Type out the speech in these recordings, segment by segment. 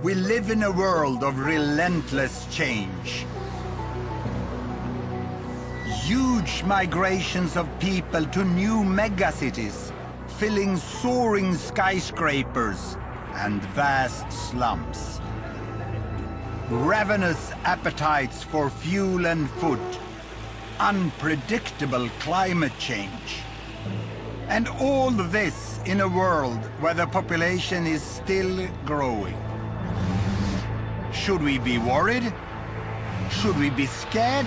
We live in a world of relentless change. Huge migrations of people to new megacities, filling soaring skyscrapers and vast slums. Ravenous appetites for fuel and food, unpredictable climate change. And all this in a world where the population is still growing. Should we be worried? Should we be scared?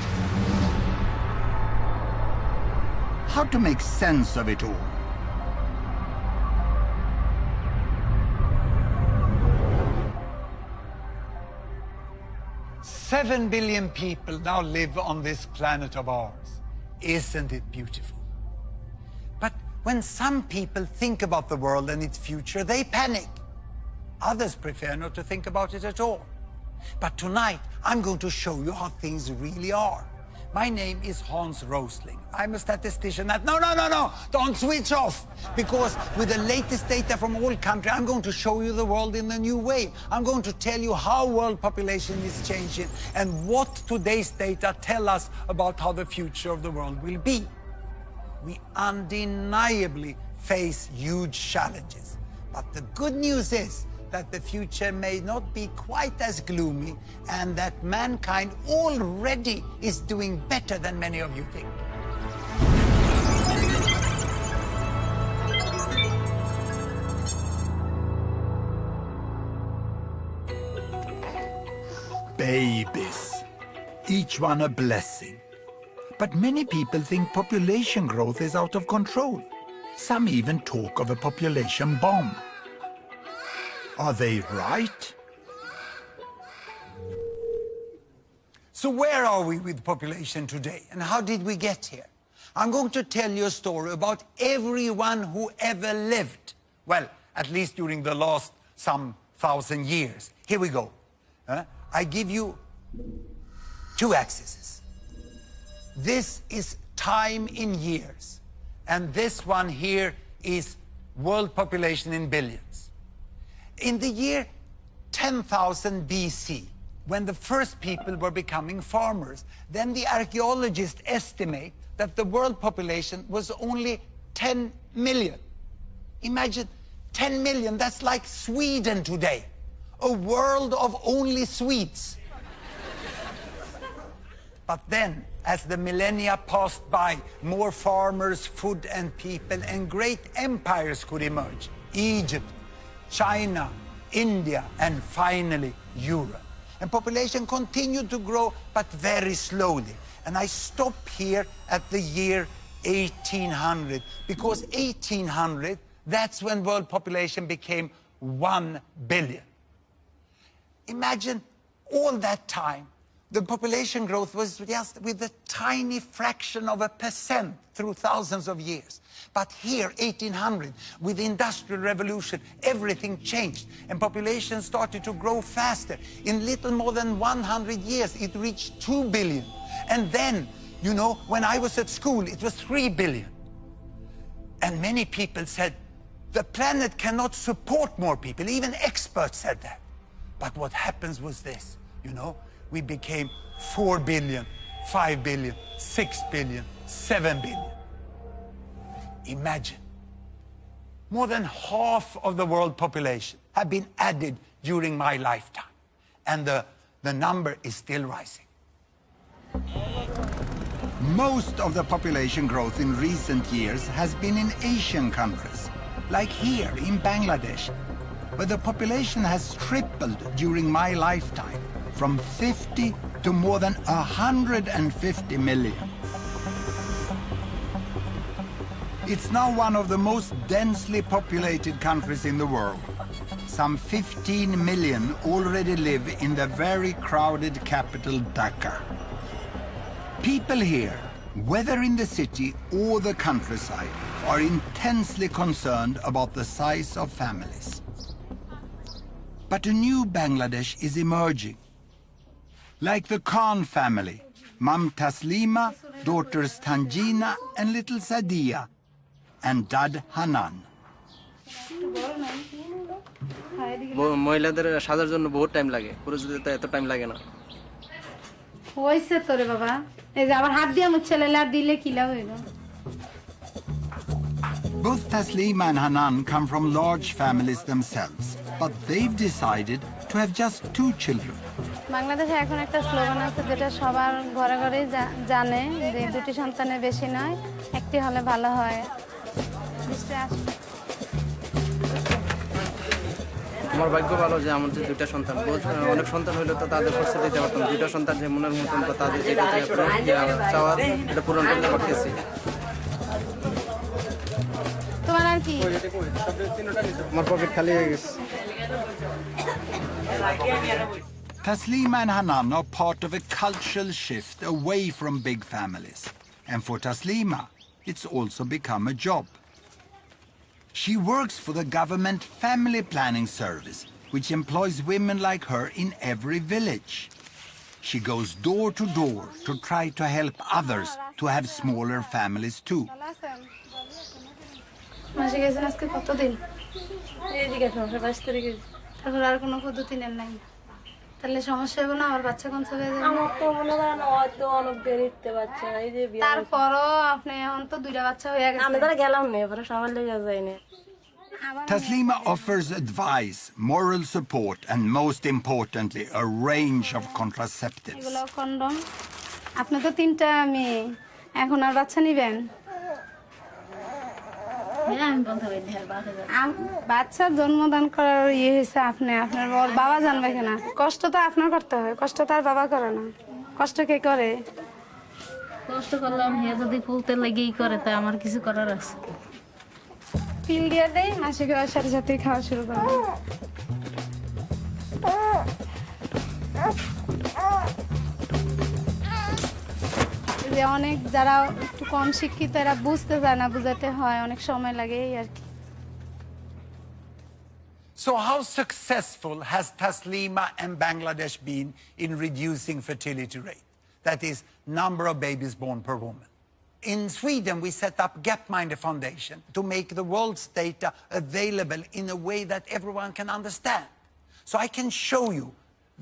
How to make sense of it all? "7 billion people now live on this planet of ours. Isn't it beautiful?" But when some people think about the world and its future, they panic. Others prefer not to think about it at all. But tonight, I'm going to show you how things really are. My name is Hans Rosling. I'm a statistician at... No, don't switch off. Because with the latest data from all countries, I'm going to show you the world in a new way. I'm going to tell you how world population is changing and what today's data tell us about how the future of the world will be. We undeniably face huge challenges. But the good news is that the future may not be quite as gloomy and that mankind already is doing better than many of you think. Babies, each one a blessing. But many people think population growth is out of control. Some even talk of a population bomb. Are they right? So where are we with population today, and how did we get here? I'm going to tell you a story about everyone who ever lived. Well, at least during the last some 1,000 years. Here we go. I give you 2 axes. This is time in years, and this one here is world population in billions. In the year 10,000 BC, when the first people were becoming farmers, then the archaeologists estimate that the world population was only 10 million. Imagine 10 million, that's like Sweden today. A world of only Swedes. But then, as the millennia passed by, more farmers, food and people, and great empires could emerge. Egypt, China, India, and finally Europe. And population continued to grow, but very slowly. And I stop here at the year 1800, because 1800, that's when world population became 1 billion. Imagine all that time, the population growth was just with a tiny fraction of a percent through thousands of years. But here, 1800, with the Industrial Revolution, everything changed, and population started to grow faster. In little more than 100 years, it reached 2 billion. And then, you know, when I was at school, it was 3 billion. And many people said, the planet cannot support more people. Even experts said that. But what happens was this, you know, we became 4 billion, 5 billion, 6 billion, 7 billion. Imagine, more than half of the world population have been added during my lifetime. And the number is still rising. Most of the population growth in recent years has been in Asian countries, like here in Bangladesh, where the population has tripled during my lifetime, from 50 to more than 150 million. It's now one of the most densely populated countries in the world. Some 15 million already live in the very crowded capital, Dhaka. People here, whether in the city or the countryside, are intensely concerned about the size of families. But a new Bangladesh is emerging. Like the Khan family, Mum Taslima, daughters Tanjina and little Sadia, and Dad Hanan. মহিলাদের সাজার জন্য বহুত time লাগে, পুরুষদের তো এত time লাগে না। হইছে তোরে বাবা, এই যে আবার হাত দিয়ে মুছছে লেলা দিলে কিলা হইলো। Both Taslima and Hanan come from large families themselves, but they've decided to have just 2 children. বাংলাদেশে এখন একটা স্লোগান আছে যেটা সবার ঘরে ঘরেই জানে যে 2টি সন্তানের বেশি নয়, একটি হলে ভালো হয়। আমার ভাগ্য ভালো যে আমার যে 2টা সন্তান, অনেক সন্তান হইলে তো তাদের খরচ দিতে পারতাম। 2টা সন্তান যে মনের মতন তো তাদের যেটা চাওয়ার এটা পূরণ করতে পারতেছি। তোমার আর কি? আমার পকেট খালি হয়ে গেছে। Taslima and Hanan are part of a cultural shift away from big families. And for Taslima, it's also become a job. She works for the government family planning service, which employs women like her in every village. She goes door to door to try to help others to have smaller families too. মাসে গেছেন আজকে কতদিন? তারপর আর কোনো পদ্ধতি নেন নাই? তাহলে সমস্যা হবে না? আমার বাচ্চা কোন যাবে? আমার তো মনে হয় না, হয়তো অনেক দেরিতে বাচ্চা, এই যে তারপরও আপনি এখন তো 2টা বাচ্চা হয়ে গেছে। আমি ধরে গেলাম না, এবারে সবার লেগে যায় না। Taslima offers advice, moral support, and most importantly, a range of contraceptives. এগুলো কন্ডম। আপনি তো 3টা মেয়ে, এখন আর বাচ্চা নিবেন? বাচ্চা জন্মদান করার হয়েছে আপনি, আপনার বাবা জানবে কিনা? কষ্ট তো আপনার করতে হয়, কষ্ট তো আর বাবা করে না। কষ্ট কে করে? কষ্ট করলাম, হে যদি ফুলতে লেগেই করে, তাই আমার কিছু করার আছে। পিল দিয়ে দেয়, মাসিক হওয়ার সাথে সাথেই খাওয়া শুরু করে। যে অনেক যারা একটু কম শিক্ষিত এরা বুঝতে চায় না, বুঝাতে হয়, অনেক সময় লাগে এই আর কি। So how successful has Taslima and Bangladesh been in reducing fertility rate? That is, number of babies born per woman. In Sweden, we set up Gapminder Foundation to make the world's data available in a way that everyone can understand. So I can show you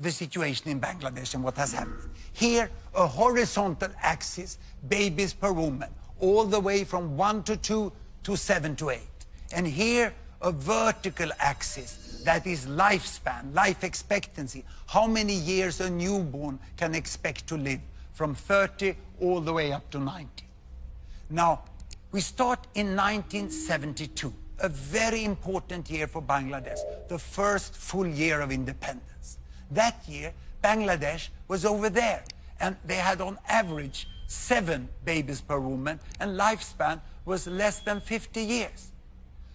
the situation in Bangladesh and what has happened. Here, a horizontal axis, babies per woman, all the way from 1 to 2 to 7 to 8. And here, a vertical axis, that is lifespan, life expectancy, how many years a newborn can expect to live, from 30 all the way up to 90. Now, we start in 1972, a very important year for Bangladesh, the first full year of independence. That year, Bangladesh was over there, and they had on average 7 babies per woman, and lifespan was less than 50 years.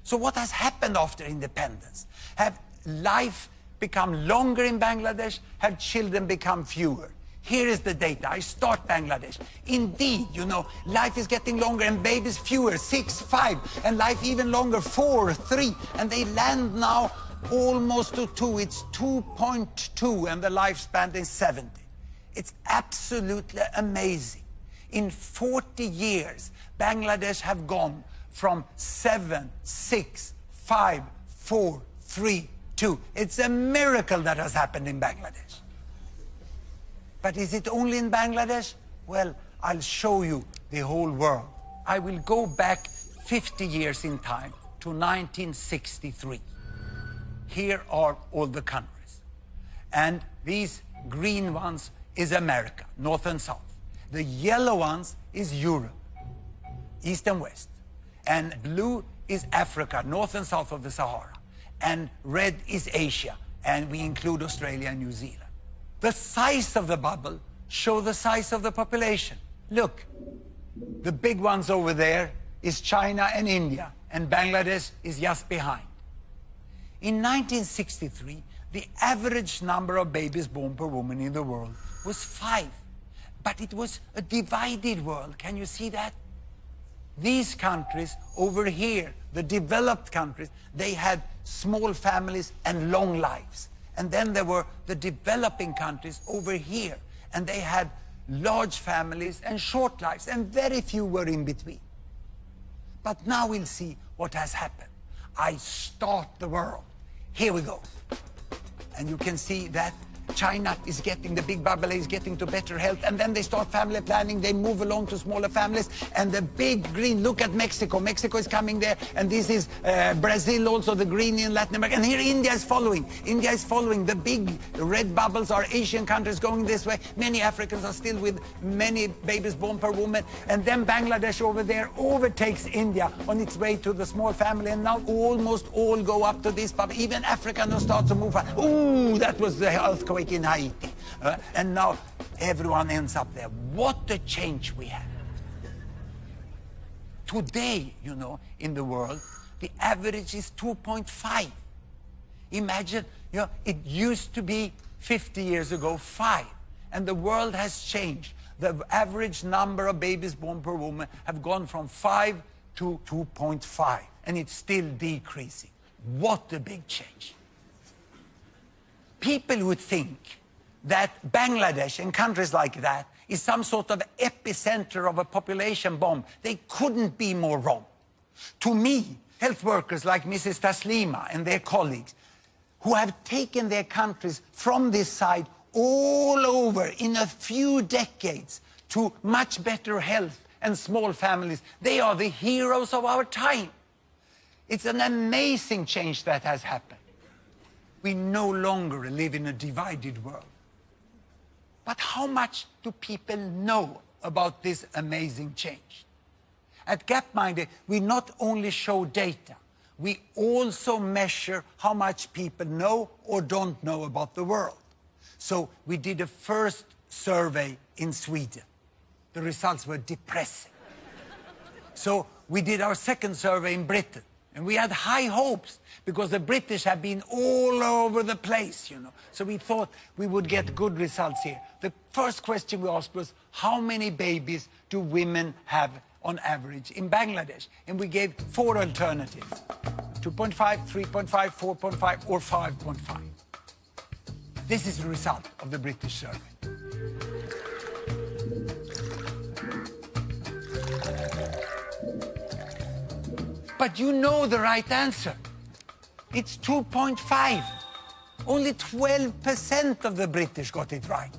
So what has happened after independence? Have life become longer in Bangladesh? Have children become fewer? Here is the data. I start Bangladesh. Indeed, you know, life is getting longer and babies fewer, 6, 5, and life even longer, 4, 3, and they land now almost to 2. It's 2.2 and the lifespan is 70. It's absolutely amazing. In 40 years, Bangladesh have gone from 7, 6, 5, 4, 3, 2. It's a miracle that has happened in Bangladesh. But is it only in Bangladesh? Well, I'll show you the whole world. I will go back 50 years in time to 1963. Here are all the countries. And these green ones is America, North and South. The yellow ones is Europe, East and West. And blue is Africa, North and South of the Sahara. And red is Asia, and we include Australia and New Zealand. The size of the bubble show the size of the population. Look, the big ones over there is China and India, and Bangladesh is just behind. In 1963, the average number of babies born per woman in the world was 5. But it was a divided world. Can you see that? These countries over here, the developed countries, they had small families and long lives. And then there were the developing countries over here, and they had large families and short lives, and very few were in between. But now we'll see what has happened. I start the world. Here we go. And you can see that China is getting, the big bubble is getting to better health, and then they start family planning, they move along to smaller families, and the big green, look at Mexico. Mexico is coming there, and this is Brazil, also the green in Latin America, and here India is following. India is following. The big red bubbles are Asian countries going this way. Many Africans are still with many babies born per woman, and then Bangladesh over there overtakes India on its way to the small family, and now almost all go up to this bubble. Even Africa now starts to move. Ooh, that was the earthquake in Haiti. And now everyone ends up there. What a change we have. Today, you know, in the world, the average is 2.5. Imagine, you know, it used to be 50 years ago 5. And the world has changed. The average number of babies born per woman have gone from 5 to 2.5. And it's still decreasing. What a big change. People would think that Bangladesh and countries like that is some sort of epicenter of a population bomb. They couldn't be more wrong. To me, health workers like Mrs. Taslima and their colleagues, who have taken their countries from this side all over in a few decades to much better health and small families, they are the heroes of our time. It's an amazing change that has happened. We no longer live in a divided world. But how much do people know about this amazing change? At Gapminder, we not only show data, we also measure how much people know or don't know about the world. So we did a first survey in Sweden. The results were depressing. So we did our second survey in Britain. And we had high hopes because the British have been all over the place, you know. So we thought we would get good results here. The first question we asked was, how many babies do women have on average in Bangladesh? And we gave 4 alternatives: 2.5, 3.5, 4.5, or 5.5. This is the result of the British survey. But you know the right answer. It's 2.5. Only 12% of the British got it right.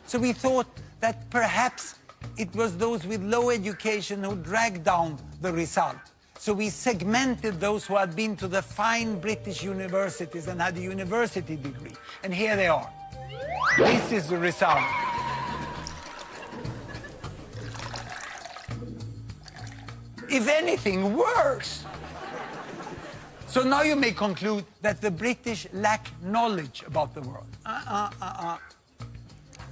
So we thought that perhaps it was those with low education who dragged down the result. So we segmented those who had been to the fine British universities and had a university degree. And here they are. This is the result. If anything, worse. So now you may conclude that the British lack knowledge about the world.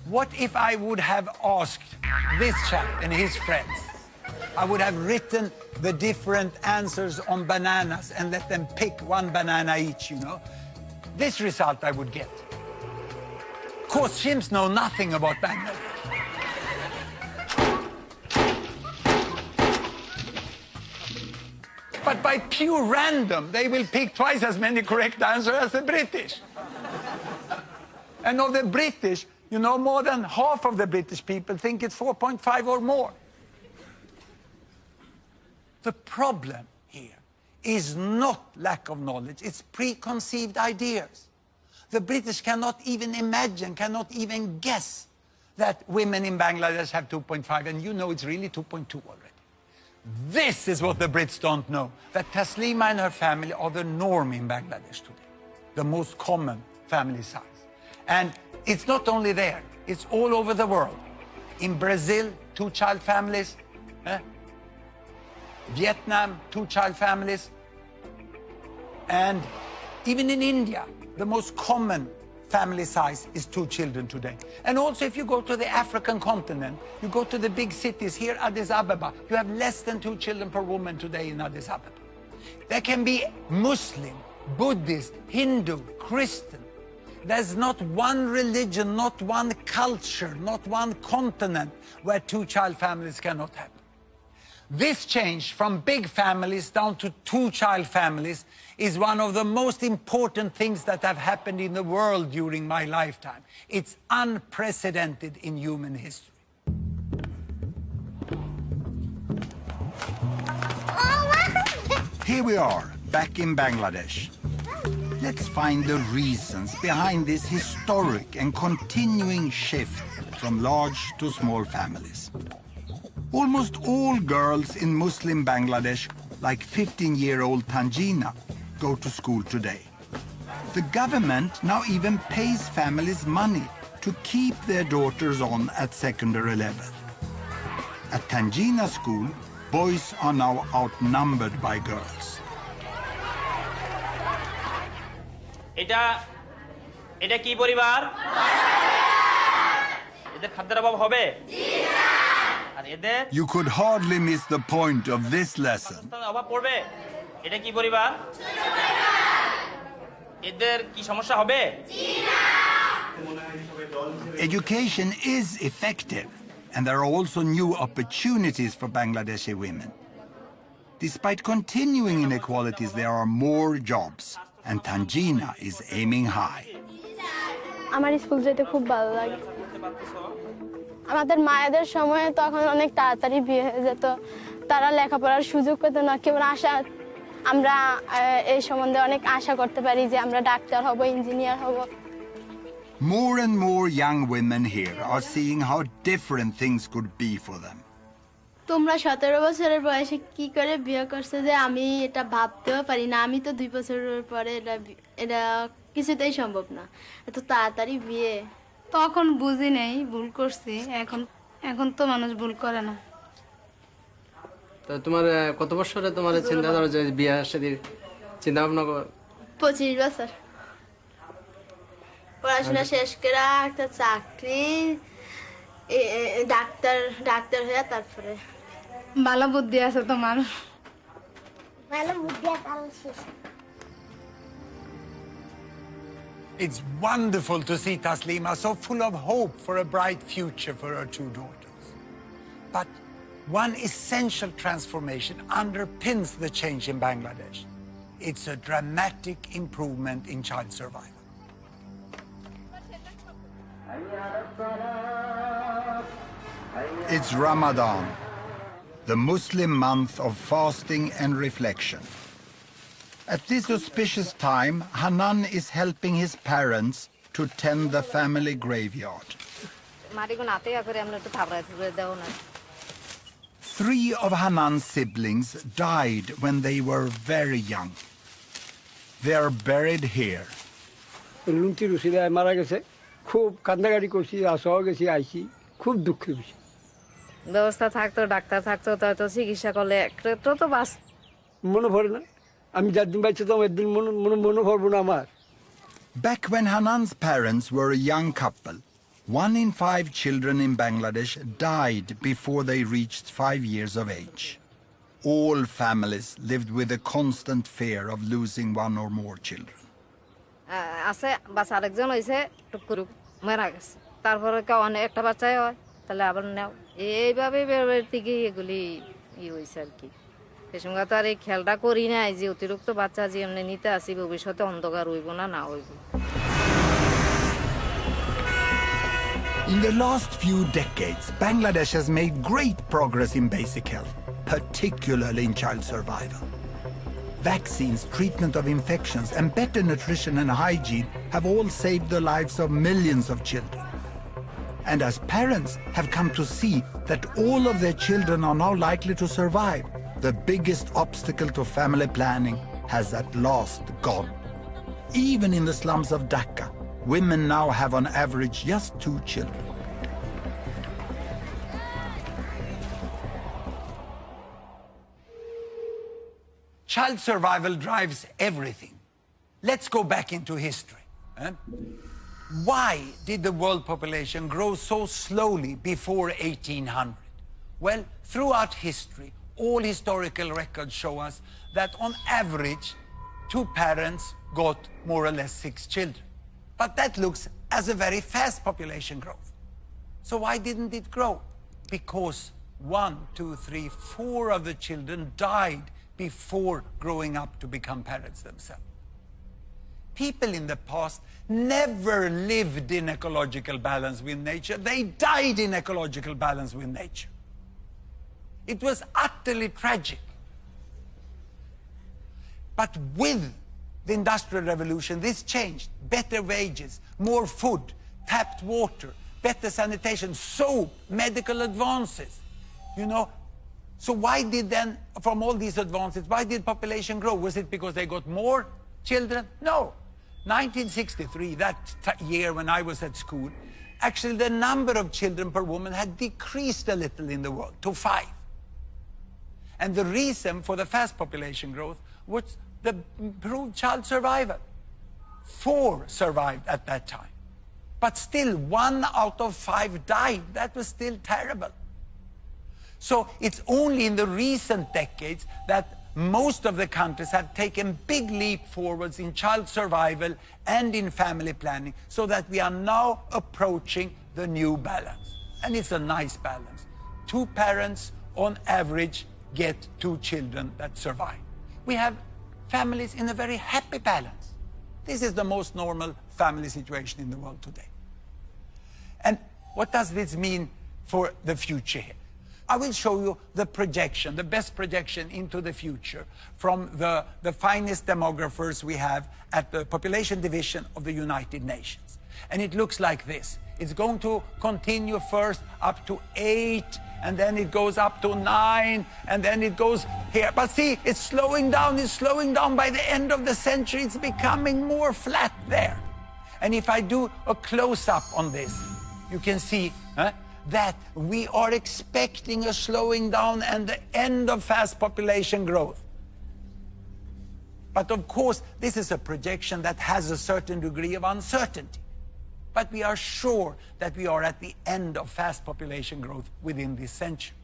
What if I would have asked this chap and his friends? I would have written the different answers on bananas and let them pick one banana each, you know. This result I would get. Of course, chimps know nothing about Bangladesh. But by pure random, they will pick twice as many correct answers as the British. And of the British, you know, more than half of the British people think it's 4.5 or more. The problem here is not lack of knowledge, it's preconceived ideas. The British cannot even imagine, cannot even guess that women in Bangladesh have 2.5, and you know it's really 2.2 already. This is what the Brits don't know, that Taslima and her family are the norm in Bangladesh today, the most common family size. And it's not only there, it's all over the world. In Brazil, 2-child families. Vietnam, 2-child families. And even in India, the most common family size is 2 children today. And also if you go to the African continent, you go to the big cities here, Addis Ababa, you have less than 2 children per woman today in Addis Ababa. There can be Muslim, Buddhist, Hindu, Christian. There's not one religion, not one culture, not one continent where 2-child families cannot happen. This change from big families down to 2-child families is one of the most important things that have happened in the world during my lifetime. It's unprecedented in human history. Here we are, back in Bangladesh. Let's find the reasons behind this historic and continuing shift from large to small families. Almost all girls in Muslim Bangladesh, like 15-year-old Tanjina, go to school today. The government now even pays families money to keep their daughters on at secondary level. At Tanjina school, boys are now outnumbered by girls. এটা কি পরিবার? এদের খাদ্যের অভাব হবে? আর এদের You could hardly miss the point of this lesson. অভাব পড়বে? এটা কি পরিবার? এদের কি সমস্যা হবে? Education is effective, and there are also new opportunities for Bangladeshi women. Despite continuing inequalities, there are more jobs, and Tanjina is aiming high. আমার স্কুল যেতে খুব ভালো লাগে। আমাদের মায়েদের সময়ে তখন অনেক তাড়াতাড়ি বিয়ে হয়ে যেত, তারা লেখাপড়ার সুযোগ পেত না। কেবল আশা, আমরা এই সম্বন্ধে অনেক আশা করতে পারি যে আমরা ডাক্তার হব, ইঞ্জিনিয়ার হব। More and more young women here are seeing how different things could be for them. তোমরা 17 বছরের বয়সে কি করে বিয়ে করছো যে আমি এটা ভাবতেও পারি না। আমি তো 2 বছরের পরে এটা কিছুতেই সম্ভব না, এত তাড়াতাড়ি বিয়ে। তখন বুঝি নেই, ভুল করছি। এখন তো মানুষ ভুল করে না। তো তোমার কত বছরে তোমার চিন্তা ধরো যে বিয়ে শাদীর চিন্তা ভাবনা কর? 25 বছর পড়াশোনা শেষ করে একটা চাকরি, ডাক্তার হয়ে তারপরে। ভালো বুদ্ধি আছে তোমার। It's wonderful to see Taslima so full of hope for a bright future for her 2 daughters. But one essential transformation underpins the change in Bangladesh. It's a dramatic improvement in child survival. It's Ramadan, the Muslim month of fasting and reflection. At this auspicious time, Hanan is helping his parents to tend the family graveyard. 3 of Hanan's siblings died when they were very young. They are buried here. লুন্তি রুসিদায় মারা গেছে, খুব কান্দাকাটি করছি, আসা গেছি, আইছি, খুব দুঃখের বিষয়। ব্যবস্থা থাকতো, ডাক্তার থাকতো, তো চিকিৎসা করলে একটু তো বাস। মনে পড়ে না, আমি যার বাইছে তো একদিন মনে পড়বো না আমার। Back when Hanan's parents were a young couple, 1 in 5 children in Bangladesh died before they reached 5 years of age. All families lived with a constant fear of losing 1 or more children. আছে বাচ্চা আরেকজন হয়েছে, টুক করে মারা গেছে, তারপরে অনেক একটা বাচ্চাই হয়, তাহলে আবার নেও, এইভাবে থেকে এগুলি হয়েছে আর কি। সে সঙ্গে তো আর এই খেয়ালটা করি নাই যে অতিরিক্ত বাচ্চা যে এমনি নিতে আসি, ভবিষ্যতে অন্ধকার হইব না হইব। In the last few decades, Bangladesh has made great progress in basic health, particularly in child survival. Vaccines, treatment of infections, and better nutrition and hygiene have all saved the lives of millions of children. And as parents have come to see that all of their children are now likely to survive, the biggest obstacle to family planning has at last gone. Even in the slums of Dhaka, women now have on average just 2 children. Child survival drives everything. Let's go back into history. Why did the world population grow so slowly before 1800? Well, throughout history, all historical records show us that on average, 2 parents got more or less 6 children. But that looks as a very fast population growth. So why didn't it grow? Because 1, 2, 3, 4 of the children died before growing up to become parents themselves. People in the past never lived in ecological balance with nature. They died in ecological balance with nature. It was utterly tragic. But with the Industrial Revolution, this changed. Better wages, more food, tapped water, better sanitation, soap, medical advances, you know. So why did then, from all these advances, why did population grow? Was it because they got more children? No. 1963, that year when I was at school, actually the number of children per woman had decreased a little in the world to 5. And the reason for the fast population growth was the improved child survival. 4 survived at that time. But still, 1 out of 5 died. That was still terrible. So it's only in the recent decades that most of the countries have taken big leap forwards in child survival and in family planning, so that we are now approaching the new balance. And it's a nice balance. 2 parents on average get 2 children that survive. We have families in a very happy balance. This is the most normal family situation in the world today. And what does this mean for the future here? I will show you the projection, the best projection into the future from the finest demographers we have at the Population Division of the United Nations. And it looks like this. It's going to continue first up to 8, and then it goes up to 9, and then it goes here. But see, it's slowing down. By the end of the century, it's becoming more flat there. And if I do a close-up on this, you can see that we are expecting a slowing down and the end of fast population growth. But of course, this is a projection that has a certain degree of uncertainty. But we are sure that we are at the end of fast population growth within this century.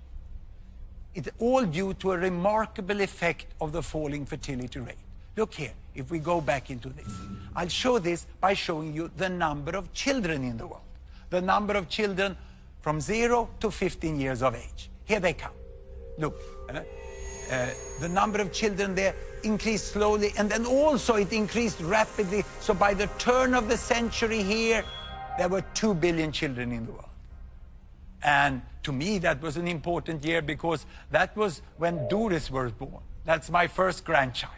It's all due to a remarkable effect of the falling fertility rate. Look here, if we go back into this, I'll show this by showing you the number of children in the world. The number of children from 0 to 15 years of age. Here they come. Look, the number of children there increased slowly, and then also it increased rapidly. So by the turn of the century here, there were 2 billion children in the world. And to me, that was an important year, because that was when Doris was born. That's my first grandchild.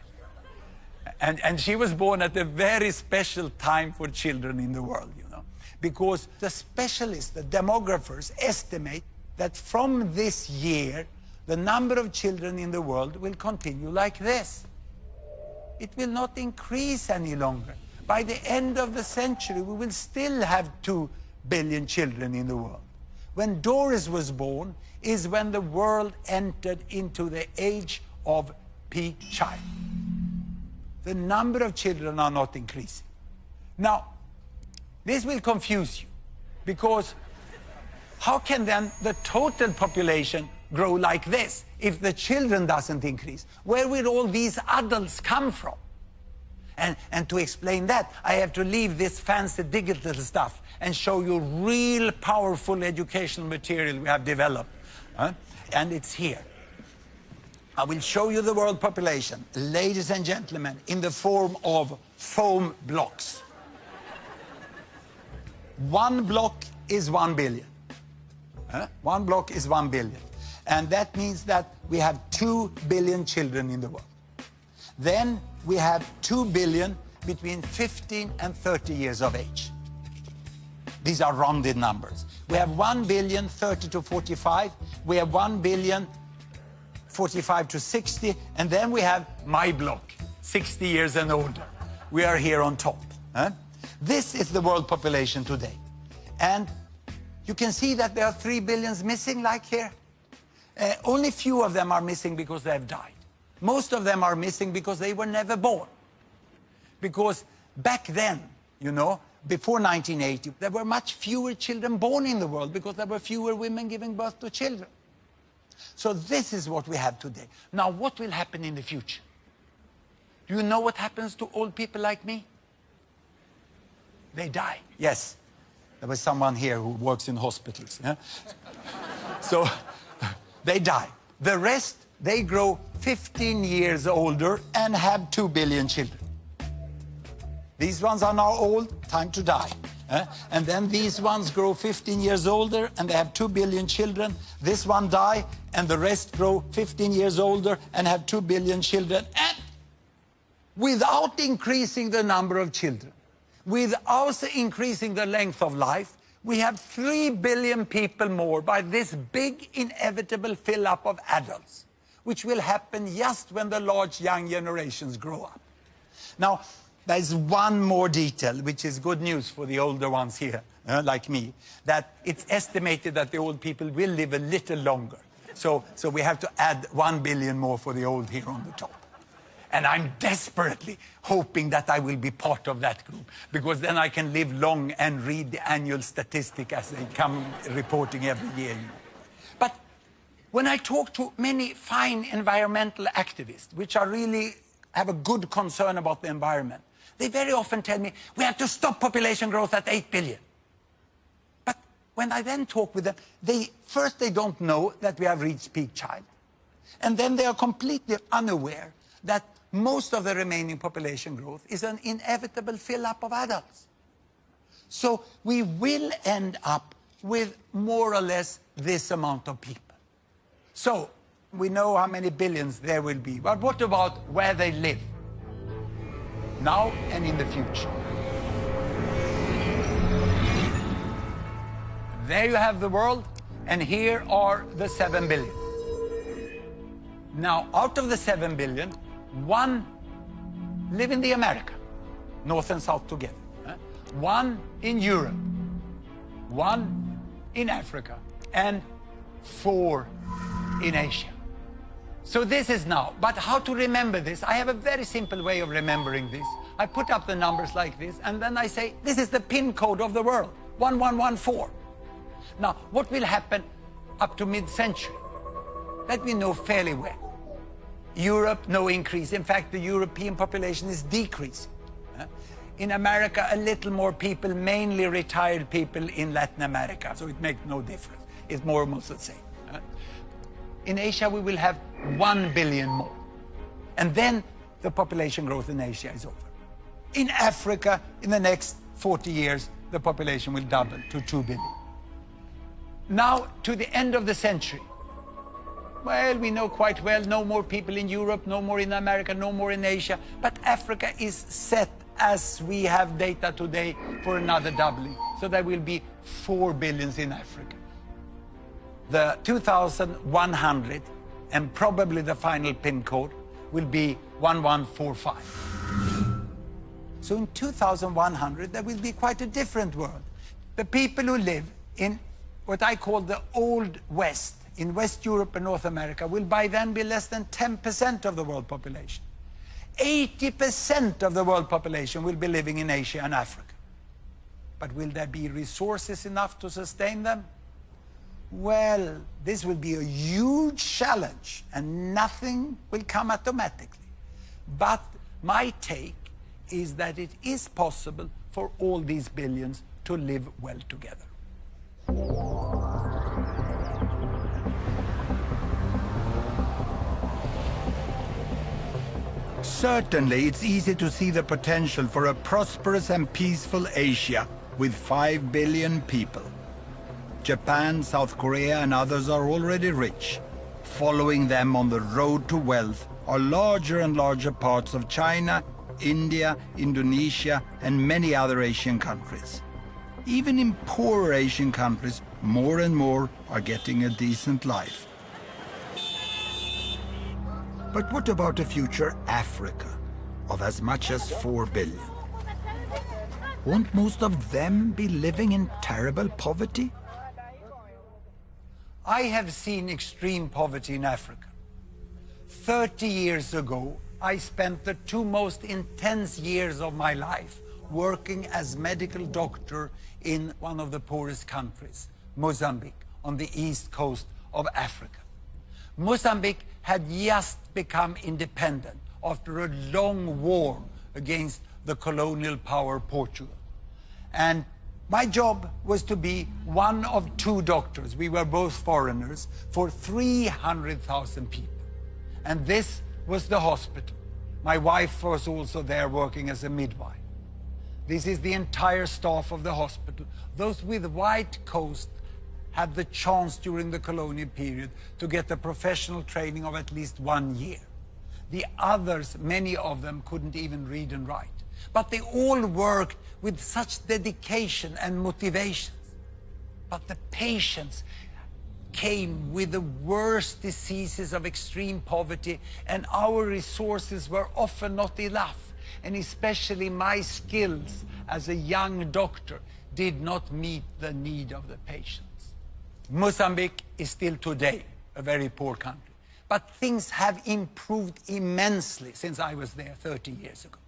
And she was born at a very special time for children in the world, you know. Because the specialists, the demographers, estimate that from this year, the number of children in the world will continue like this. It will not increase any longer. By the end of the century, we will still have 2 billion children in the world. When Doris was born is when the world entered into the age of peak child. The number of children are not increasing. Now, this will confuse you, because how can then the total population grow like this if the children doesn't increase? Where will all these adults come from? And to explain that, I have to leave this fancy digital stuff and show you real powerful educational material we have developed. And it's here. I will show you the world population, ladies and gentlemen, in the form of foam blocks. 1 block is 1 billion. 1 block is 1 billion. And that means that we have 2 billion children in the world. Then we have 2 billion between 15 and 30 years of age. These are rounded numbers. We have 1 billion 30 to 45. We have 1 billion 45 to 60. And then we have my block, 60 years and older. We are here on top. This is the world population today. And you can see that there are 3 billions missing, like here. Only few of them are missing because they have died. Most of them are missing because they were never born. Because back then, you know, before 1980, there were much fewer children born in the world because there were fewer women giving birth to children. So this is what we have today. Now, what will happen in the future? Do you know what happens to old people like me? They die. Yes. There was someone here who works in hospitals. Yeah? So they die. The rest, they grow 15 years older and have 2 billion children. These ones are now old, time to die. And then these ones grow 15 years older and they have 2 billion children. This one die, and the rest grow 15 years older and have 2 billion children. And without increasing the number of children, without increasing the length of life, we have 3 billion people more by this big inevitable fill-up of adults, which will happen just when the large young generations grow up. Now, there's one more detail, which is good news for the older ones here, like me, that it's estimated that the old people will live a little longer. So we have to add 1 billion more for the old here on the top. And I'm desperately hoping that I will be part of that group, because then I can live long and read the annual statistic as they come reporting every year. But when I talk to many fine environmental activists, which are really have a good concern about the environment, they very often tell me, we have to stop population growth at 8 billion. But when I then talk with them, first they don't know that we have reached peak child. And then they are completely unaware that most of the remaining population growth is an inevitable fill-up of adults. So we will end up with more or less this amount of people. So we know how many billions there will be, but what about where they live, now and in the future? There you have the world, and here are the 7 billion. Now, out of the 7 billion, 1 live in the America, North and South together. 1 in Europe, 1 in Africa, and 4 in Asia. So this is now. But how to remember this? I have a very simple way of remembering this. I put up the numbers like this, and then I say, this is the PIN code of the world, 1114. Now, what will happen up to mid-century? That we know fairly well. Europe, no increase. In fact, the European population is decreasing. In America, a little more people, mainly retired people in Latin America, so it makes no difference. It's more or less the same. In Asia, we will have 1 billion more. And then the population growth in Asia is over. In Africa, in the next 40 years, the population will double to 2 billion. Now, to the end of the century, well, we know quite well, no more people in Europe, no more in America, no more in Asia. But Africa is set, as we have data today, for another doubling. So there will be 4 billions in Africa. The 2100, and probably the final PIN code, will be 1145. So in 2100, there will be quite a different world. The people who live in what I call the Old West, in West Europe and North America, will by then be less than 10% of the world population. 80% of the world population will be living in Asia and Africa. But will there be resources enough to sustain them? Well, this will be a huge challenge, and nothing will come automatically. But my take is that it is possible for all these billions to live well together. Certainly, it's easy to see the potential for a prosperous and peaceful Asia with 5 billion people. Japan, South Korea, and others are already rich. Following them on the road to wealth are larger and larger parts of China, India, Indonesia, and many other Asian countries. Even in poorer Asian countries, more and more are getting a decent life. But what about a future Africa of as much as 4 billion? Won't most of them be living in terrible poverty? I have seen extreme poverty in Africa. 30 years ago, I spent the 2 most intense years of my life working as medical doctor in one of the poorest countries, Mozambique, on the east coast of Africa. Mozambique had just become independent after a long war against the colonial power Portugal. And my job was to be one of 2 doctors, we were both foreigners, for 300,000 people. And this was the hospital. My wife was also there working as a midwife. This is the entire staff of the hospital. Those with white coats had the chance during the colonial period to get the professional training of at least 1 year. The others, many of them, couldn't even read and write. But they all worked with such dedication and motivation. But the patients came with the worst diseases of extreme poverty, and our resources were often not enough. And especially my skills as a young doctor did not meet the need of the patients. Mozambique is still today a very poor country. But things have improved immensely since I was there 30 years ago.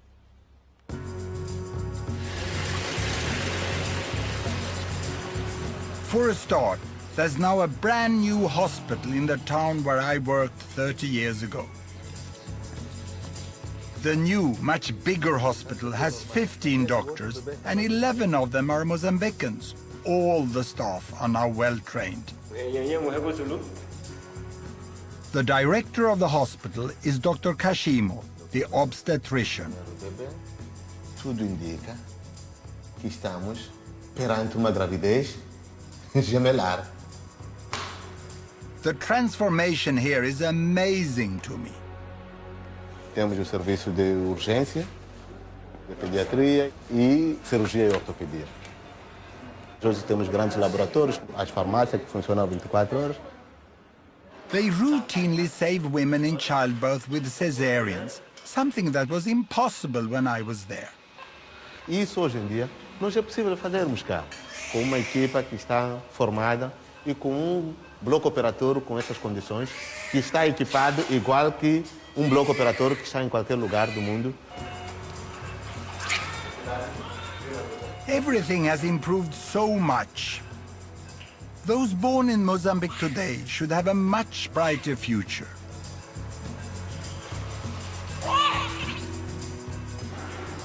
For a start, there's now a brand new hospital in the town where I worked 30 years ago. The new, much bigger hospital has 15 doctors, and 11 of them are Mozambicans. All the staff are now well trained. The director of the hospital is Dr. Kashimo, the obstetrician. Tudo indica que estamos perante uma gravidez gemelar. The transformation here is amazing to me. Temos o serviço de urgência, de pediatria e cirurgia e ortopedia. Hoje temos grandes laboratórios, as farmácias que funcionam 24 horas. They routinely save women in childbirth with cesareans, something that was impossible when I was there. Isso hoje em dia não é possível fazermos cá, com uma equipa que está formada e com um bloco operatório com essas condições, que está equipado igual que um bloco operatório que está em qualquer lugar do mundo. Everything has improved so much. Those born in Mozambique today should have a much brighter future.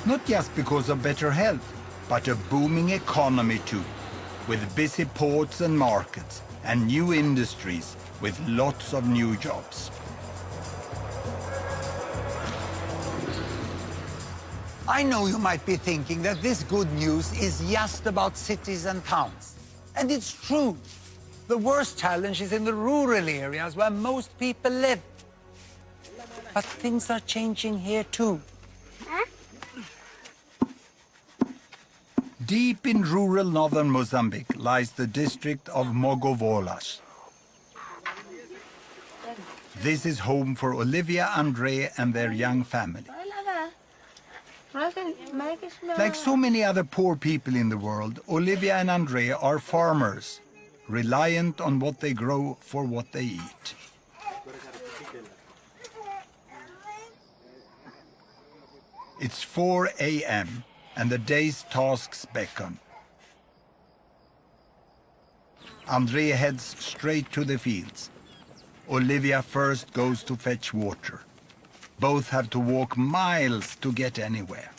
Not just because of better health, but a booming economy too, with busy ports and markets, and new industries with lots of new jobs. I know you might be thinking that this good news is just about cities and towns. And it's true. The worst challenge is in the rural areas where most people live. But things are changing here too. Deep in rural northern Mozambique lies the district of Mogovolas. This is home for Olivia, Andre, and their young family. Like so many other poor people in the world, Olivia and Andre are farmers, reliant on what they grow for what they eat. It's 4 a.m. and the day's tasks beckon. Andre heads straight to the fields. Olivia first goes to fetch water. Both have to walk miles to get anywhere.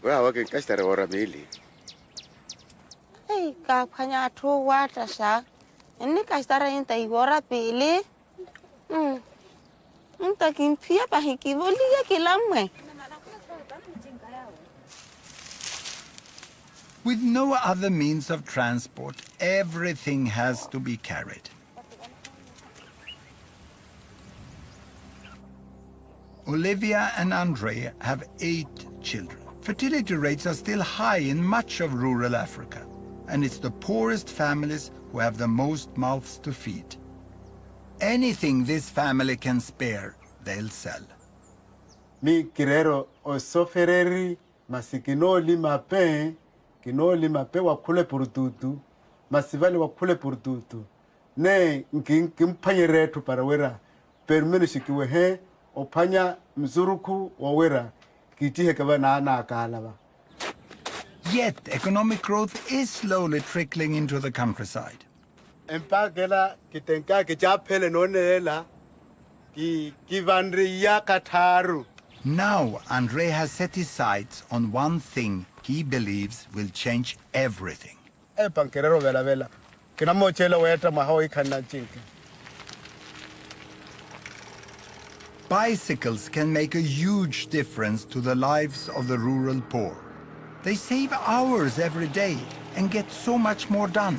Well, okay, I started over Billy. Hey, Kapanya to water, sir. And Nick, I started in the water, Billy. I'm taking Pia, but he give only a kilometer. With no other means of transport, everything has to be carried. Olivia and Andre have 8 children. Fertility rates are still high in much of rural Africa, and it's the poorest families who have the most mouths to feed. Anything this family can spare, they'll sell. Mi kirero o sofereri masikinoli mape kinoli mape wakule purututu masivali wakule purututu ne nkimpanyere tu parawera permenu shikiwe he opanya mzuruku wawera kitihe kaba na akalaba. Yet economic growth is slowly trickling into the countryside. Empagela kitenka kichapele nonela ki kivandri yakataru. Now Andre has set his sights on one thing he believes will change everything. Pankerero vela vela. Kinamochela weta mahoi kana chinki. Bicycles can make a huge difference to the lives of the rural poor. They save hours every day and get so much more done.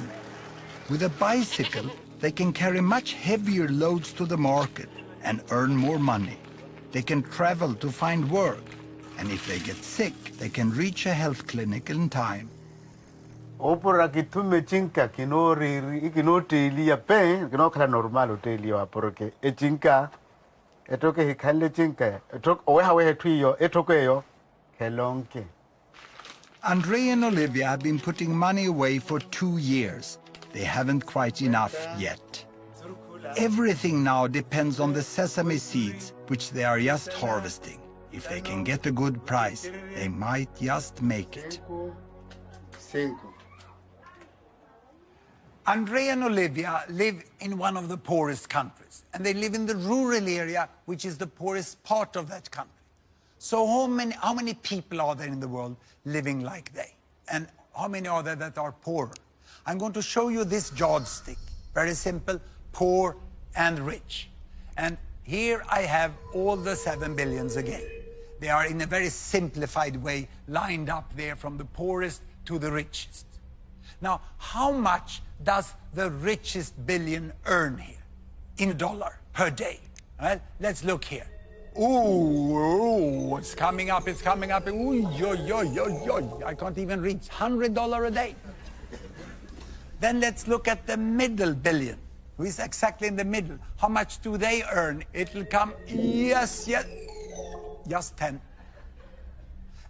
With a bicycle, they can carry much heavier loads to the market and earn more money. They can travel to find work. And if they get sick, they can reach a health clinic in time. Opora kitume chinka kino riri kino teli ya pen kino kala normal teli ya poroke e chinka etoke hikale chinka etok owe tuyo etoke yo kelonke. Andre and Olivia have been putting money away for 2 years. They haven't quite enough yet. Everything now depends on the sesame seeds, which they are just harvesting. If they can get a good price, they might just make it. Andre and Olivia live in one of the poorest countries, and they live in the rural area, which is the poorest part of that country. So how many people are there in the world living like they? And how many are there that are poorer? I'm going to show you this yardstick. Very simple, poor and rich. And here I have all the 7 billions again. They are in a very simplified way lined up there from the poorest to the richest. Now, how much does the richest billion earn here in $1 per day? Well, let's look here. Ooh, it's coming up, it's coming up. Ooh, yo. I can't even reach $100 a day. Then let's look at the middle billion, who is exactly in the middle. How much do they earn? It'll come, yes, just 10.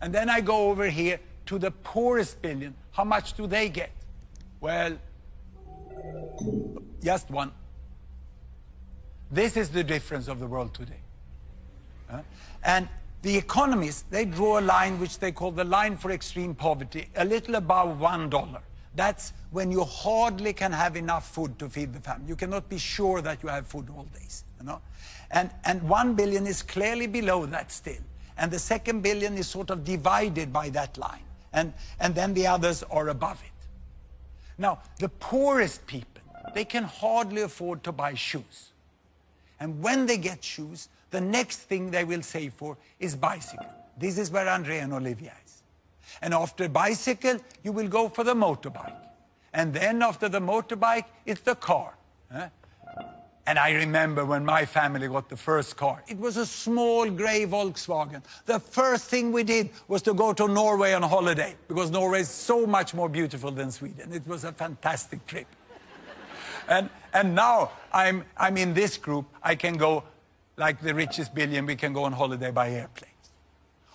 And then I go over here to the poorest billion. How much do they get? Well, just 1. This is the difference of the world today. And the economists, they draw a line which they call the line for extreme poverty, a little above $1. That's when you hardly can have enough food to feed the family. You cannot be sure that you have food all days, you know. And 1 billion is clearly below that still. And the second billion is sort of divided by that line. And then the others are above it. Now, the poorest people, they can hardly afford to buy shoes. And when they get shoes, the next thing they will save for is bicycle. This is where Andre and Olivia is. And after bicycle, you will go for the motorbike. And then after the motorbike, it's the car. And I remember when my family got the first car. It was a small grey Volkswagen. The first thing we did was to go to Norway on holiday, because Norway is so much more beautiful than Sweden. It was a fantastic trip. And now I'm in this group. I can go, like the richest billion, we can go on holiday by airplanes.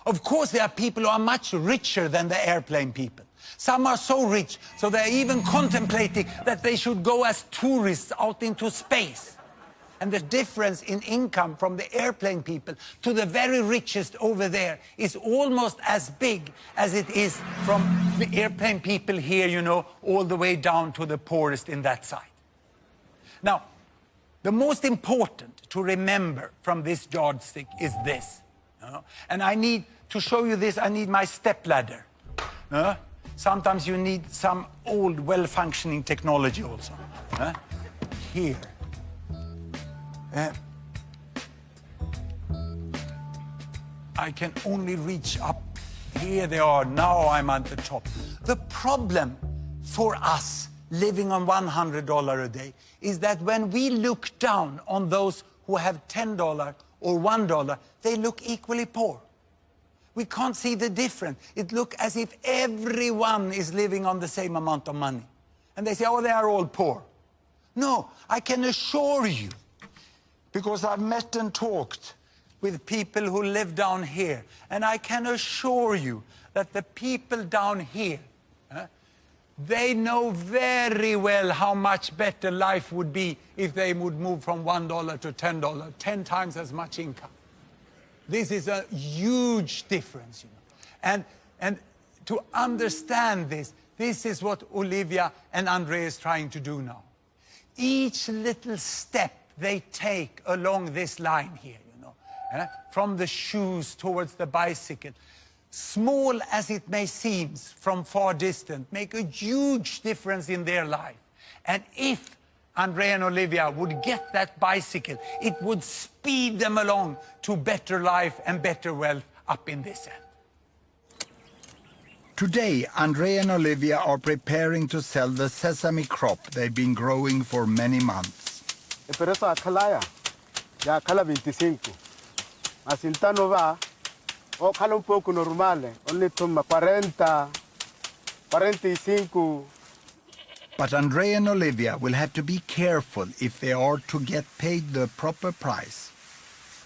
Of course, there are people who are much richer than the airplane people. Some are so rich, so they're even contemplating that they should go as tourists out into space. And the difference in income from the airplane people to the very richest over there is almost as big as it is from the airplane people here, you know, all the way down to the poorest in that side. Now, the most important to remember from this yardstick is this. And I need to show you this, I need my stepladder. Sometimes you need some old, well-functioning technology also. Here. I can only reach up. Here they are. Now I'm at the top. The problem for us living on $100 a day is that when we look down on those who have $10 or $1, they look equally poor. We can't see the difference. It looks as if everyone is living on the same amount of money. And they say, oh, they are all poor. No, I can assure you, because I've met and talked with people who live down here, and I can assure you that the people down here, they know very well how much better life would be if they would move from $1 to $10, 10 times as much income. This is a huge difference, you know. And to understand this, this is what Olivia and Andre is trying to do now. Each little step they take along this line here, you know, from the shoes towards the bicycle, small as it may seem from far distance, make a huge difference in their life. And if Andre and Olivia would get that bicycle, it would speed them along to better life and better wealth up in this end. Today, Andre and Olivia are preparing to sell the sesame crop they've been growing for many months. ya khala 25. Mas intano va, o khala un poco normale, only toma 40, 45. But Andrea and Olivia will have to be careful if they are to get paid the proper price.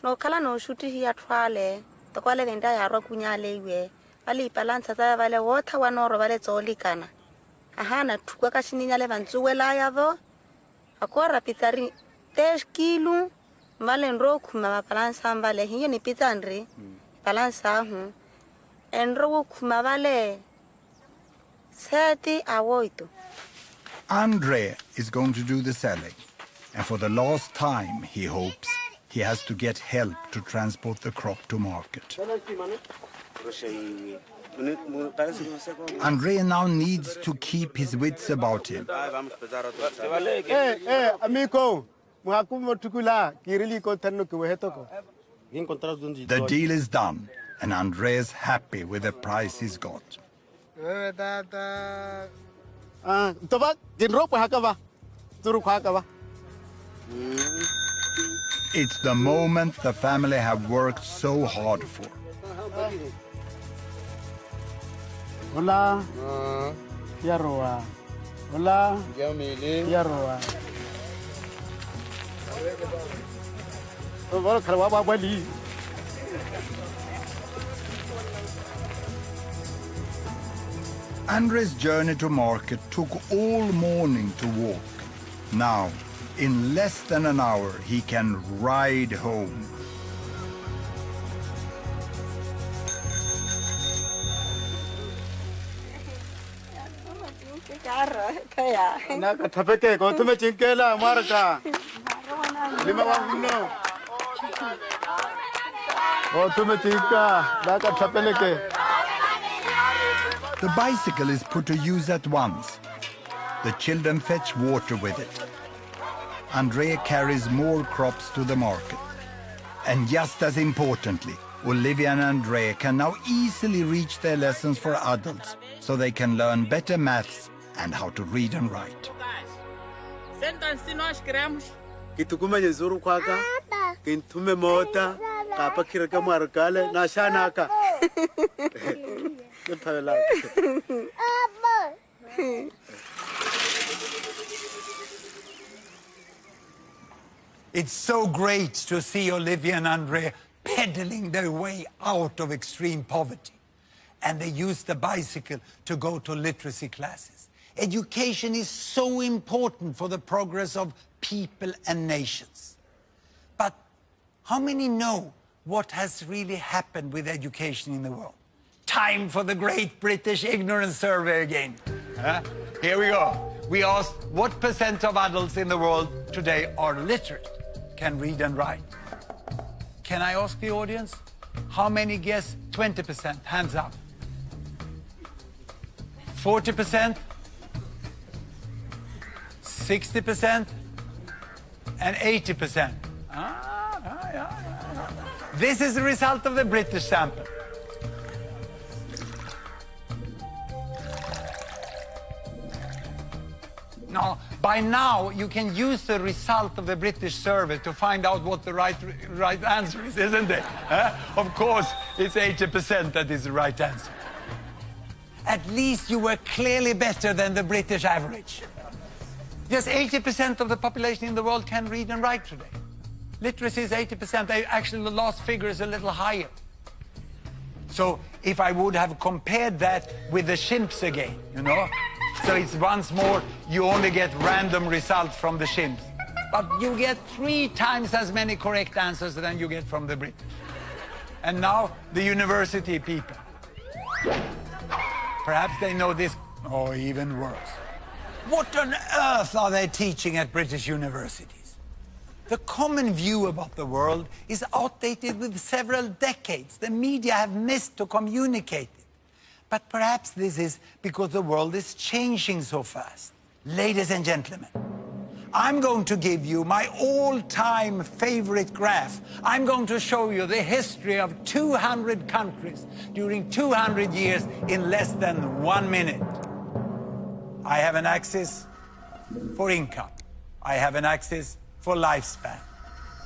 No kala no shuti hi atwale to kwale venda ya ro kunyale iwe bali balance tsa bale water wa no ro bale tsoli kana ahana thukwa ka shininya le bantsuwela ya vo akora pitsari 10 kilo male nro khuma ba balance ambale hiyo ni pizza ndri balance hu enro khuma bale 30 awoito. Andre is going to do the selling, and for the last time, he hopes, he has to get help to transport the crop to market. Andre now needs to keep his wits about him. Hey, amigo, The deal is done, and Andre is happy with the price he's got. It's the moment the family have worked so hard for. Hola. Yaroa. Hola. Yaroa. Andre's journey to market took all morning to walk. Now, in less than an hour, he can ride home. Naka tapeke ko tume chinkela marka. Lima wa huno. O tume chinka naka tapeleke. The bicycle is put to use at once. The children fetch water with it. Andrea carries more crops to the market. And just as importantly, Olivia and Andrea can now easily reach their lessons for adults so they can learn better maths and how to read and write. Kitukuma nyezuru kwaka, kintume mota, kapa kiraka markale, na shanaka. It's so great to see Olivia and Andrea pedaling their way out of extreme poverty. And they use the bicycle to go to literacy classes. Education is so important for the progress of people and nations. But how many know what has really happened with education in the world? Time for the Great British Ignorance Survey again. Here we go. We asked what percent of adults in the world today are literate, can read and write. Can I ask the audience? How many guess 20%? Hands up. 40%? 60%? And 80%? This is the result of the British sample. Now, by now, you can use the result of the British survey to find out what the right answer is, isn't it? Of course, it's 80% that is the right answer. At least you were clearly better than the British average. Just 80% of the population in the world can read and write today. Literacy is 80%. Actually, the last figure is a little higher. So if I would have compared that with the chimps again, you know, so it's once more, you only get random results from the chimps. But you get 3 times as many correct answers than you get from the British. And now, the university people. Perhaps they know this, or even worse. What on earth are they teaching at British universities? The common view about the world is outdated with several decades. The media have missed to communicate it. But perhaps this is because the world is changing so fast. Ladies and gentlemen, I'm going to give you my all-time favorite graph. I'm going to show you the history of 200 countries during 200 years in less than 1 minute. I have an axis for income. I have an axis for lifespan.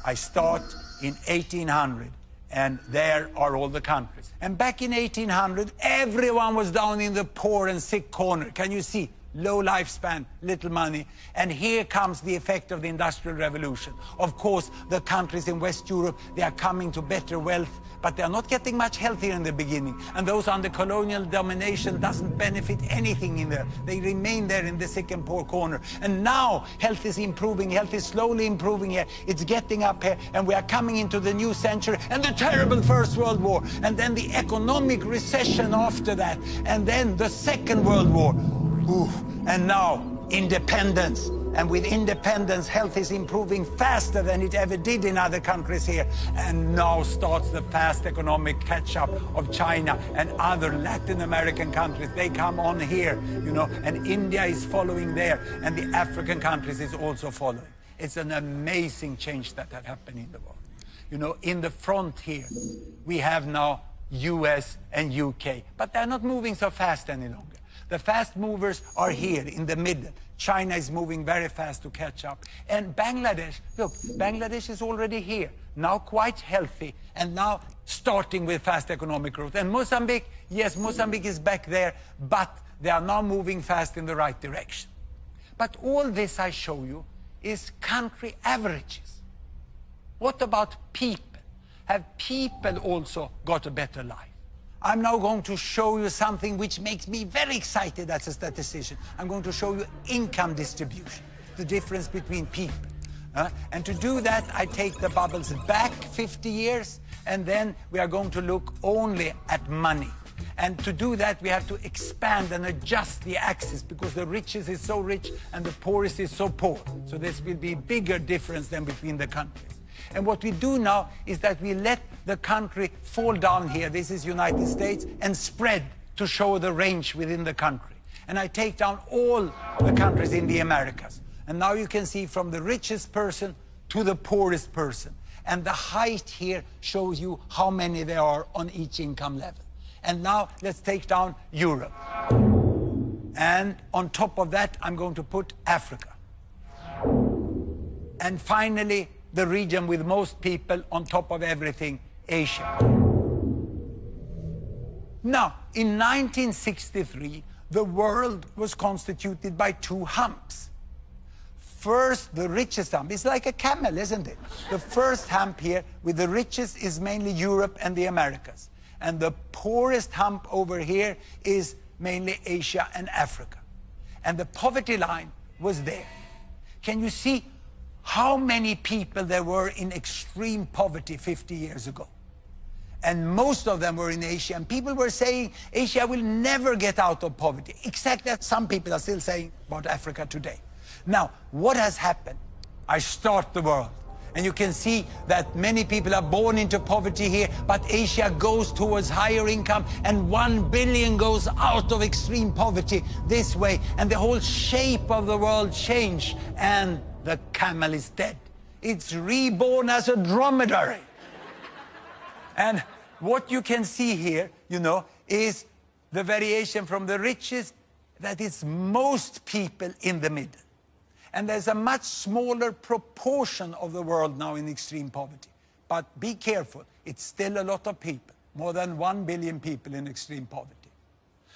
I start in 1800, and there are all the countries. And back in 1800, everyone was down in the poor and sick corner. Can you see? Low lifespan, little money. And here comes the effect of the Industrial Revolution. Of course, the countries in West Europe, they are coming to better wealth, but they are not getting much healthier in the beginning. And those under colonial domination doesn't benefit anything in there. They remain there in the sick and poor corner. And now health is improving, health is slowly improving here. It's getting up here, and we are coming into the new century, and the terrible First World War, and then the economic recession after that, and then the Second World War. Oof. And now independence. And with independence, health is improving faster than it ever did in other countries here. And now starts the fast economic catch-up of China and other Latin American countries. They come on here, you know, and India is following there, and the African countries is also following. It's an amazing change that has happened in the world. You know, in the front here, we have now US and UK, but they're not moving so fast any longer. The fast movers are here in the middle. China is moving very fast to catch up. And Bangladesh, look, Bangladesh is already here, now quite healthy, and now starting with fast economic growth. And Mozambique, yes, Mozambique is back there, but they are now moving fast in the right direction. But all this I show you is country averages. What about people? Have people also got a better life? I'm now going to show you something which makes me very excited as a statistician. I'm going to show you income distribution, the difference between people. And to do that, I take the bubbles back 50 years, and then we are going to look only at money. And to do that, we have to expand and adjust the axis, because the richest is so rich and the poorest is so poor. So this will be a bigger difference than between the countries. And what we do now is that we let the country fall down here, this is United States, and spread to show the range within the country. And I take down all the countries in the Americas. And now you can see from the richest person to the poorest person. And the height here shows you how many there are on each income level. And now let's take down Europe. And on top of that, I'm going to put Africa. And finally, the region with most people, on top of everything, Asia. Now, in 1963, the world was constituted by two humps. First, the richest hump. It's like a camel, isn't it? The first hump here with the richest is mainly Europe and the Americas. And the poorest hump over here is mainly Asia and Africa. And the poverty line was there. Can you see how many people there were in extreme poverty 50 years ago? And most of them were in Asia, and people were saying Asia will never get out of poverty, except that some people are still saying about Africa today. Now, what has happened? I start the world, and you can see that many people are born into poverty here, but Asia goes towards higher income, and 1 billion goes out of extreme poverty this way, and the whole shape of the world changed, and the camel is dead. It's reborn as a dromedary. And what you can see here, you know, is the variation from the richest, that is most people in the middle. And there's a much smaller proportion of the world now in extreme poverty. But be careful, it's still a lot of people, more than 1 billion people in extreme poverty.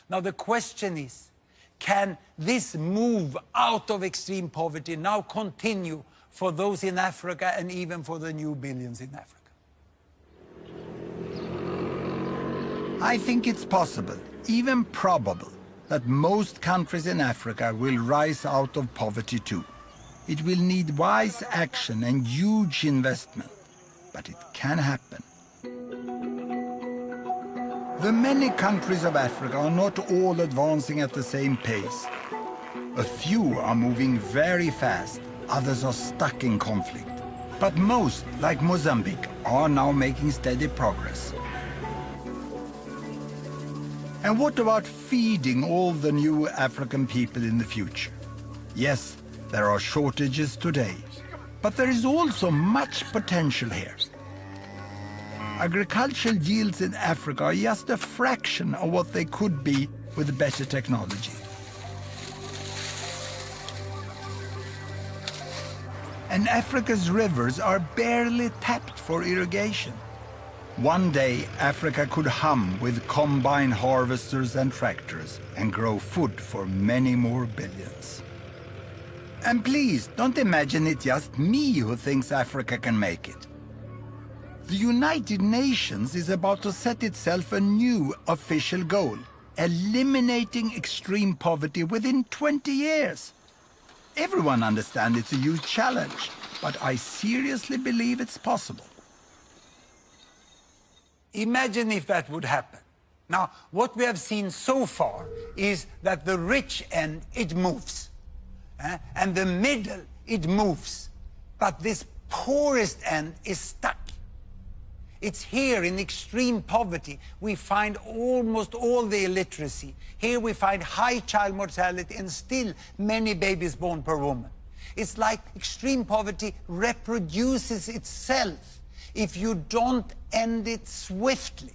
Now the question is, can this move out of extreme poverty now continue for those in Africa and even for the new billions in Africa? I think it's possible, even probable, that most countries in Africa will rise out of poverty too. It will need wise action and huge investment, but it can happen. The many countries of Africa are not all advancing at the same pace. A few are moving very fast, others are stuck in conflict. But most, like Mozambique, are now making steady progress. And what about feeding all the new African people in the future? Yes, there are shortages today, but there is also much potential here. Agricultural yields in Africa are just a fraction of what they could be with better technology. and Africa's rivers are barely tapped for irrigation. One day, Africa could hum with combine harvesters and tractors and grow food for many more billions. And please, don't imagine it's just me who thinks Africa can make it. The United Nations is about to set itself a new official goal, eliminating extreme poverty within 20 years. Everyone understands it's a huge challenge, but I seriously believe it's possible. Imagine if that would happen. Now, what we have seen so far is that the rich end, it moves. And the middle, it moves. But this poorest end is stuck. It's here in extreme poverty we find almost all the illiteracy. Here we find high child mortality and still many babies born per woman. It's like extreme poverty reproduces itself if you don't end it swiftly.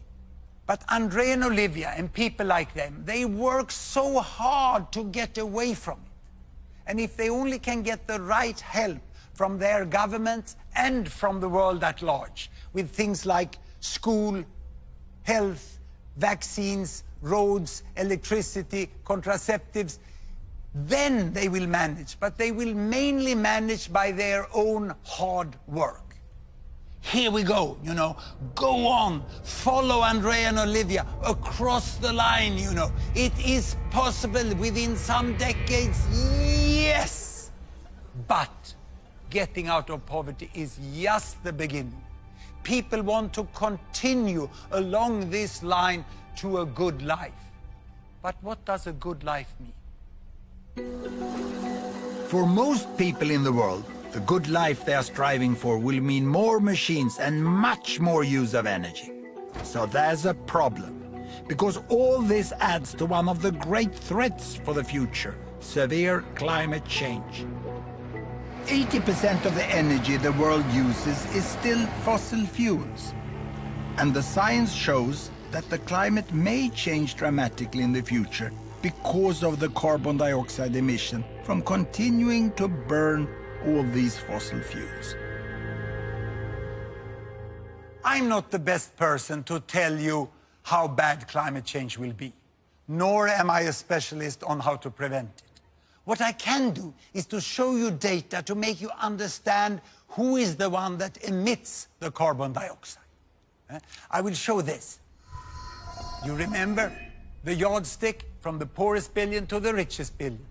But Andrea and Olivia and people like them, they work so hard to get away from it. And if they only can get the right help from their governments and from the world at large, with things like school, health, vaccines, roads, electricity, contraceptives, then they will manage. But they will mainly manage by their own hard work. Here we go, you know, go on, follow Andrea and Olivia across the line, you know. It is possible within some decades, yes. But getting out of poverty is just the beginning. People want to continue along this line to a good life. But what does a good life mean? For most people in the world, the good life they are striving for will mean more machines and much more use of energy. So there's a problem, because all this adds to one of the great threats for the future, severe climate change. 80% of the energy the world uses is still fossil fuels. And the science shows that the climate may change dramatically in the future because of the carbon dioxide emission from continuing to burn all these fossil fuels. I'm not the best person to tell you how bad climate change will be, nor am I a specialist on how to prevent it. What I can do is to show you data to make you understand who is the one that emits the carbon dioxide. I will show this. You remember the yardstick from the poorest billion to the richest billion,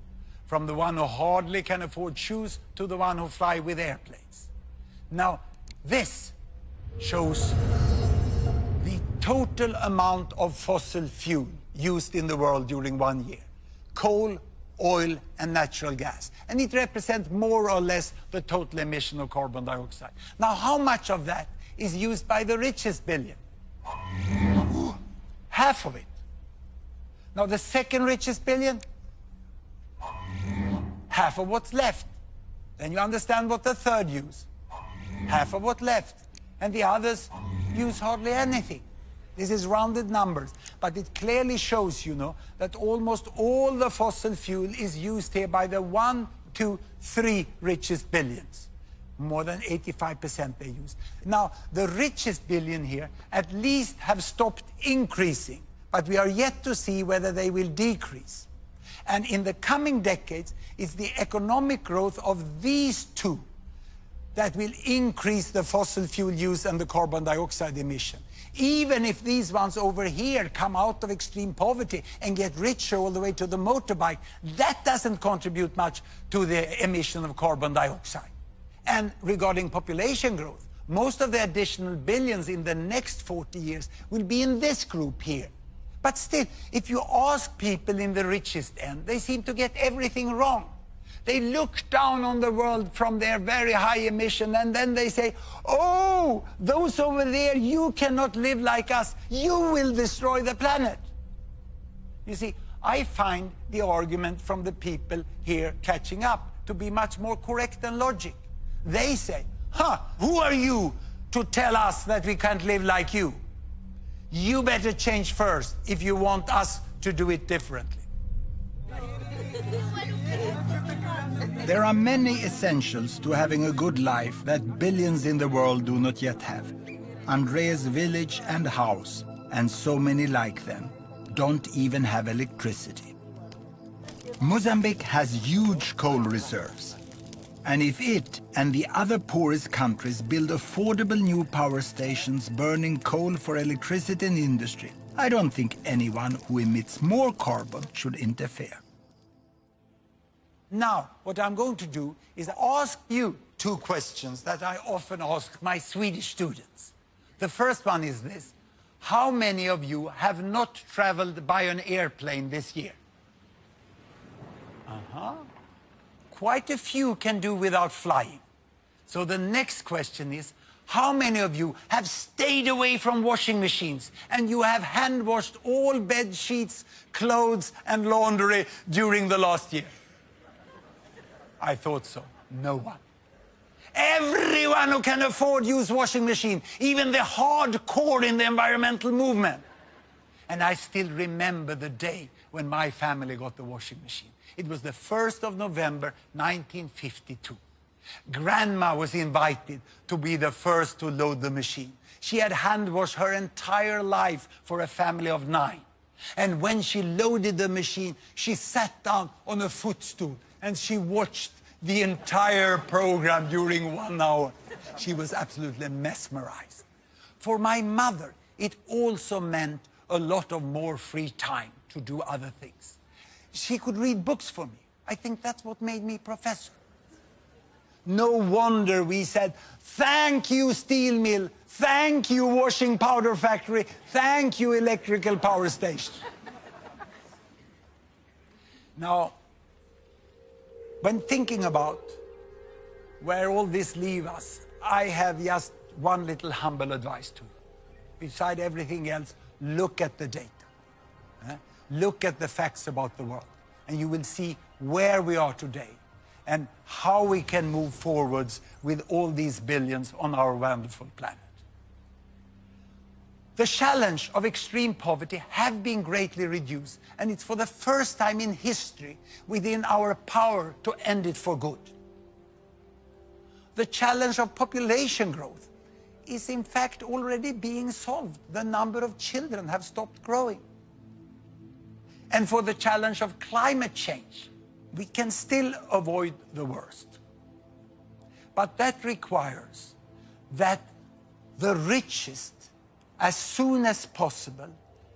from the one who hardly can afford shoes to the one who fly with airplanes. Now, this shows the total amount of fossil fuel used in the world during 1 year. Coal, oil, and natural gas. And it represents more or less the total emission of carbon dioxide. Now, how much of that is used by the richest billion? Half of it. Now, the second richest billion? Half of what's left. Then you understand what the third use. Half of what's left. And the others use hardly anything. This is rounded numbers, but it clearly shows, you know, that almost all the fossil fuel is used here by the 1, 2, 3 richest billions. More than 85% they use. Now, the richest billion here at least have stopped increasing, but we are yet to see whether they will decrease. And in the coming decades, it's the economic growth of these two that will increase the fossil fuel use and the carbon dioxide emission. Even if these ones over here come out of extreme poverty and get richer all the way to the motorbike, that doesn't contribute much to the emission of carbon dioxide. And regarding population growth, most of the additional billions in the next 40 years will be in this group here. But still, if you ask people in the richest end, they seem to get everything wrong. They look down on the world from their very high emission, and then they say, oh, those over there, you cannot live like us. You will destroy the planet. You see, I find the argument from the people here catching up to be much more correct than logic. They say, who are you to tell us that we can't live like you? You better change first if you want us to do it differently. There are many essentials to having a good life that billions in the world do not yet have. Andre's village and house, and so many like them, don't even have electricity. Mozambique has huge coal reserves. And if it and the other poorest countries build affordable new power stations burning coal for electricity and industry, I don't think anyone who emits more carbon should interfere. Now, what I'm going to do is ask you 2 questions that I often ask my Swedish students. The first one is this: how many of you have not traveled by an airplane this year? Quite a few can do without flying. So the next question is, how many of you have stayed away from washing machines and you have hand washed all bed sheets, clothes and laundry during the last year? I thought so. No one. Everyone who can afford use washing machine, even the hardcore in the environmental movement. And I still remember the day when my family got the washing machine. It was the 1st of November, 1952. Grandma was invited to be the first to load the machine. She had hand washed her entire life for a family of 9. And when she loaded the machine, she sat down on a footstool and she watched the entire program during 1 hour. She was absolutely mesmerized. For my mother, it also meant a lot of more free time to do other things. She could read books for me. I think that's what made me professor. No wonder we said, thank you, steel mill, thank you, washing powder factory, thank you, electrical power station. Now, when thinking about where all this leaves us, I have just one little humble advice to you. Beside everything else, look at the data. Look at the facts about the world, and you will see where we are today and how we can move forwards with all these billions on our wonderful planet. The challenge of extreme poverty have been greatly reduced, and it's for the first time in history within our power to end it for good. The challenge of population growth is in fact already being solved. The number of children have stopped growing. And for the challenge of climate change, we can still avoid the worst. But that requires that the richest, as soon as possible,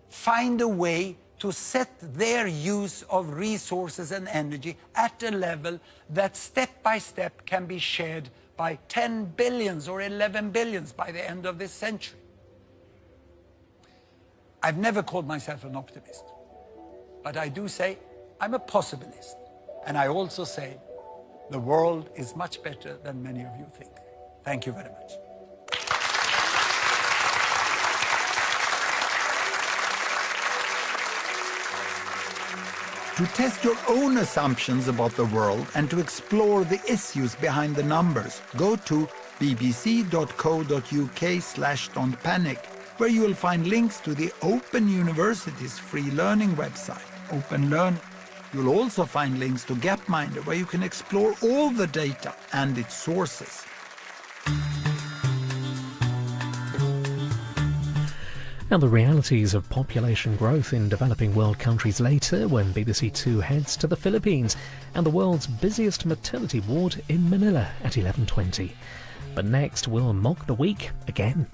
find a way to set their use of resources and energy at a level that step by step can be shared by 10 billions or 11 billions by the end of this century. I've never called myself an optimist, but I do say I'm a possibilist. And I also say the world is much better than many of you think. Thank you very much. To test your own assumptions about the world and to explore the issues behind the numbers, go to bbc.co.uk/don'tpanic, where you will find links to the Open University's free learning website, Open Learn. You'll also find links to Gapminder, where you can explore all the data and its sources. And the realities of population growth in developing world countries later, when BBC Two heads to the Philippines and the world's busiest maternity ward in Manila at 11:20. But next, we'll mock the week again.